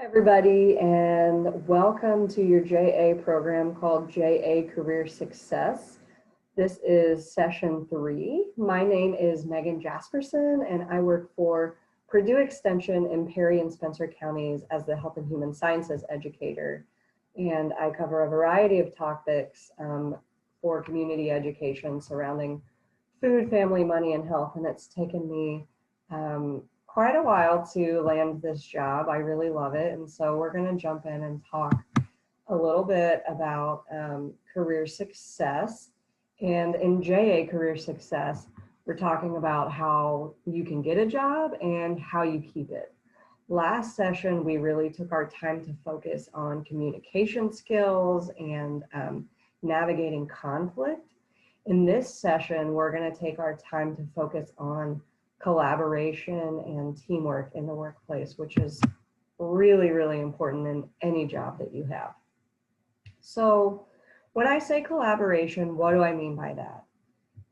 Everybody, and welcome to your JA program called JA Career Success. This is session 3. My name is Megan Jaspersen, and I work for Purdue Extension in Perry and Spencer counties as the Health and Human Sciences educator. And I cover a variety of topics for community education surrounding food, family, money, and health. And it's taken me quite a while to land this job. I really love it. And so we're going to jump in and talk a little bit about career success. And in JA Career Success, we're talking about how you can get a job and how you keep it. Last session, we really took our time to focus on communication skills and navigating conflict. In this session, we're going to take our time to focus on collaboration and teamwork in the workplace, which is really, really important in any job that you have. So when I say collaboration, what do I mean by that?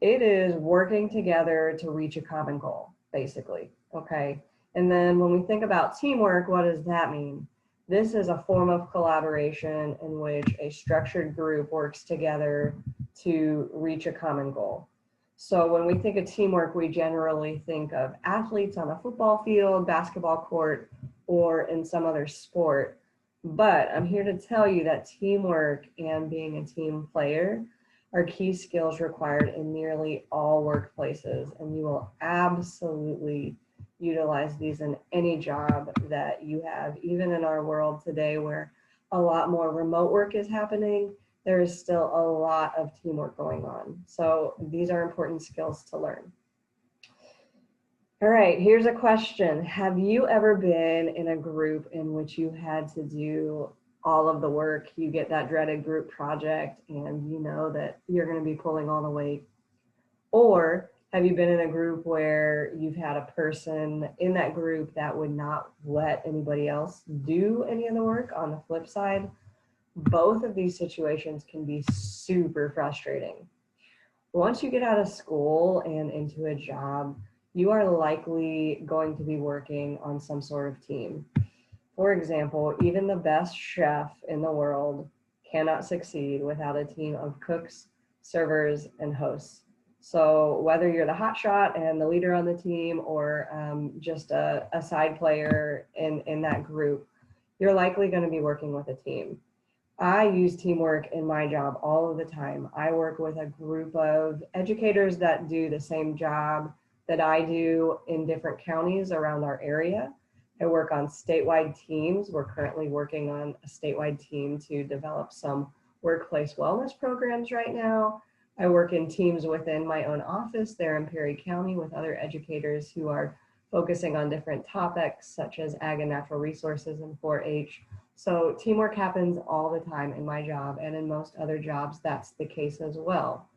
It is working together to reach a common goal, basically, okay? And then when we think about teamwork, what does that mean? This is a form of collaboration in which a structured group works together to reach a common goal. So when we think of teamwork, we generally think of athletes on a football field, basketball court, or in some other sport. But I'm here to tell you that teamwork and being a team player are key skills required in nearly all workplaces, and you will absolutely utilize these in any job that you have. Even in our world today where a lot more remote work is happening, there is still a lot of teamwork going on. So these are important skills to learn. All right, here's a question. Have you ever been in a group in which you had to do all of the work? You get that dreaded group project and you know that you're going to be pulling all the weight. Or have you been in a group where you've had a person in that group that would not let anybody else do any of the work? On the flip side, both of these situations can be super frustrating. Once you get out of school and into a job, you are likely going to be working on some sort of team. For example, even the best chef in the world cannot succeed without a team of cooks, servers, and hosts. So whether you're the hotshot and the leader on the team or just a side player in that group, you're likely going to be working with a team. I use teamwork in my job all of the time. I work with a group of educators that do the same job that I do in different counties around our area. I work on statewide teams. We're currently working on a statewide team to develop some workplace wellness programs right now. I work in teams within my own office there in Perry County with other educators who are focusing on different topics such as ag and natural resources and 4-H. So teamwork happens all the time in my job, and in most other jobs, that's the case as well.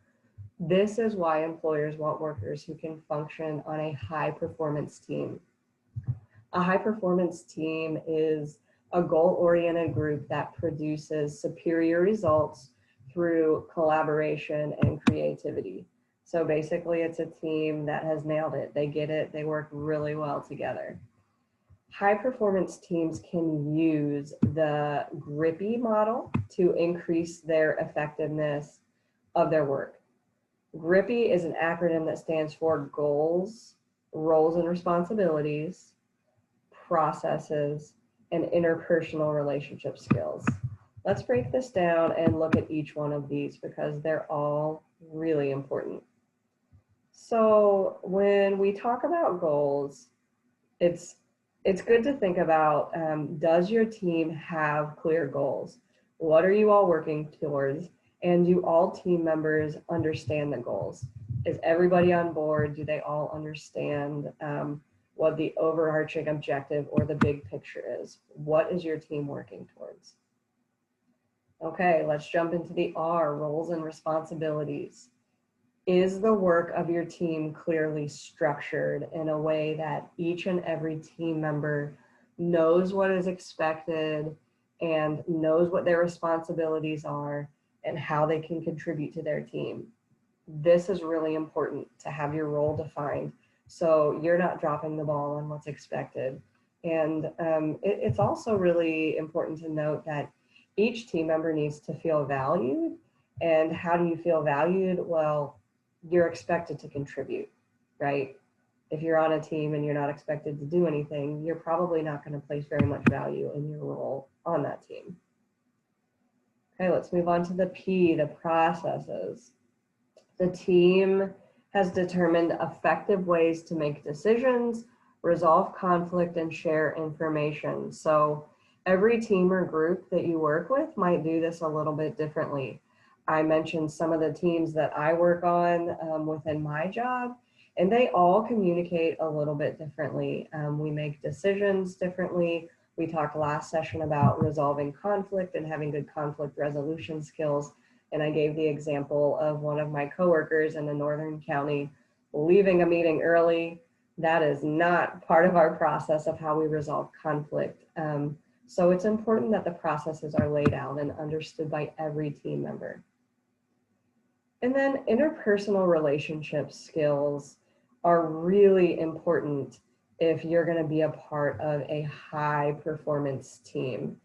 This is why employers want workers who can function on a high-performance team. A high-performance team is a goal-oriented group that produces superior results through collaboration and creativity. So basically, it's a team that has nailed it. They get it. They work really well together. High-performance teams can use the grippy model to increase their effectiveness of their work. Grippy is an acronym that stands for goals, roles and responsibilities, processes, and interpersonal relationship skills. Let's break this down and look at each one of these because they're all really important. So when we talk about goals, it's good to think about, does your team have clear goals? What are you all working towards? And do all team members understand the goals? Is everybody on board? Do they all understand what the overarching objective or the big picture is? What is your team working towards? Okay, let's jump into the R, roles and responsibilities. Is the work of your team clearly structured in a way that each and every team member knows what is expected and knows what their responsibilities are and how they can contribute to their team? This is really important to have your role defined so you're not dropping the ball on what's expected. And it's also really important to note that each team member needs to feel valued. And how do you feel valued? Well, you're expected to contribute, right? If you're on a team and you're not expected to do anything, you're probably not going to place very much value in your role on that team. Okay, let's move on to the P, the processes. The team has determined effective ways to make decisions, resolve conflict, and share information. So every team or group that you work with might do this a little bit differently. I mentioned some of the teams that I work on within my job, and they all communicate a little bit differently. We make decisions differently. We talked last session about resolving conflict and having good conflict resolution skills. And I gave the example of one of my coworkers in a northern county leaving a meeting early. That is not part of our process of how we resolve conflict. So it's important that the processes are laid out and understood by every team member. And then interpersonal relationship skills are really important if you're going to be a part of a high performance team.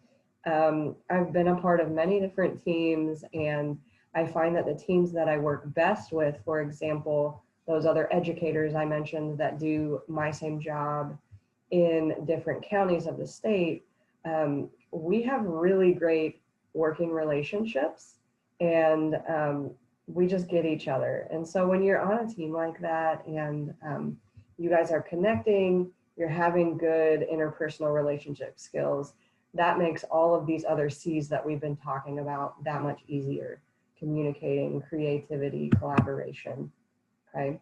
I've been a part of many different teams, and I find that the teams that I work best with, for example, those other educators I mentioned that do my same job in different counties of the state, we have really great working relationships, and we just get each other. And so when you're on a team like that and you guys are connecting, you're having good interpersonal relationship skills, that makes all of these other C's that we've been talking about that much easier. Communicating, creativity, collaboration, okay?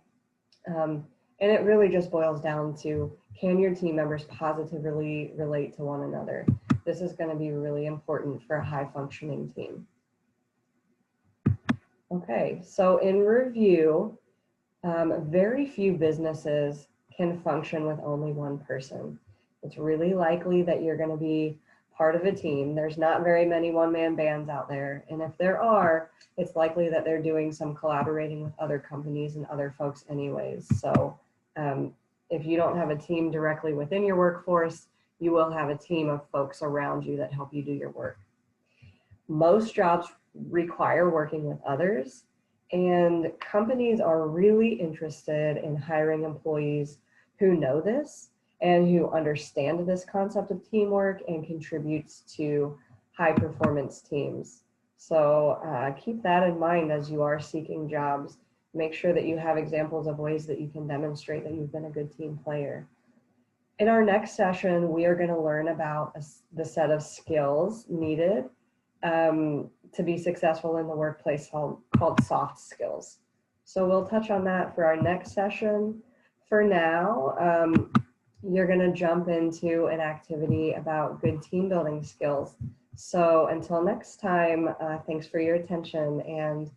And it really just boils down to, can your team members positively relate to one another? This is going to be really important for a high functioning team. Okay, so in review, very few businesses can function with only one person. It's really likely that you're going to be part of a team. There's not very many one-man bands out there. And if there are, it's likely that they're doing some collaborating with other companies and other folks anyways. So if you don't have a team directly within your workforce, you will have a team of folks around you that help you do your work. Most jobs require working with others, and companies are really interested in hiring employees who know this and who understand this concept of teamwork and contributes to high performance teams. So keep that in mind as you are seeking jobs. Make sure that you have examples of ways that you can demonstrate that you've been a good team player. In our next session, we are going to learn about the set of skills needed to be successful in the workplace called soft skills. So we'll touch on that for our next session. For now, you're going to jump into an activity about good team building skills. So until next time, thanks for your attention, and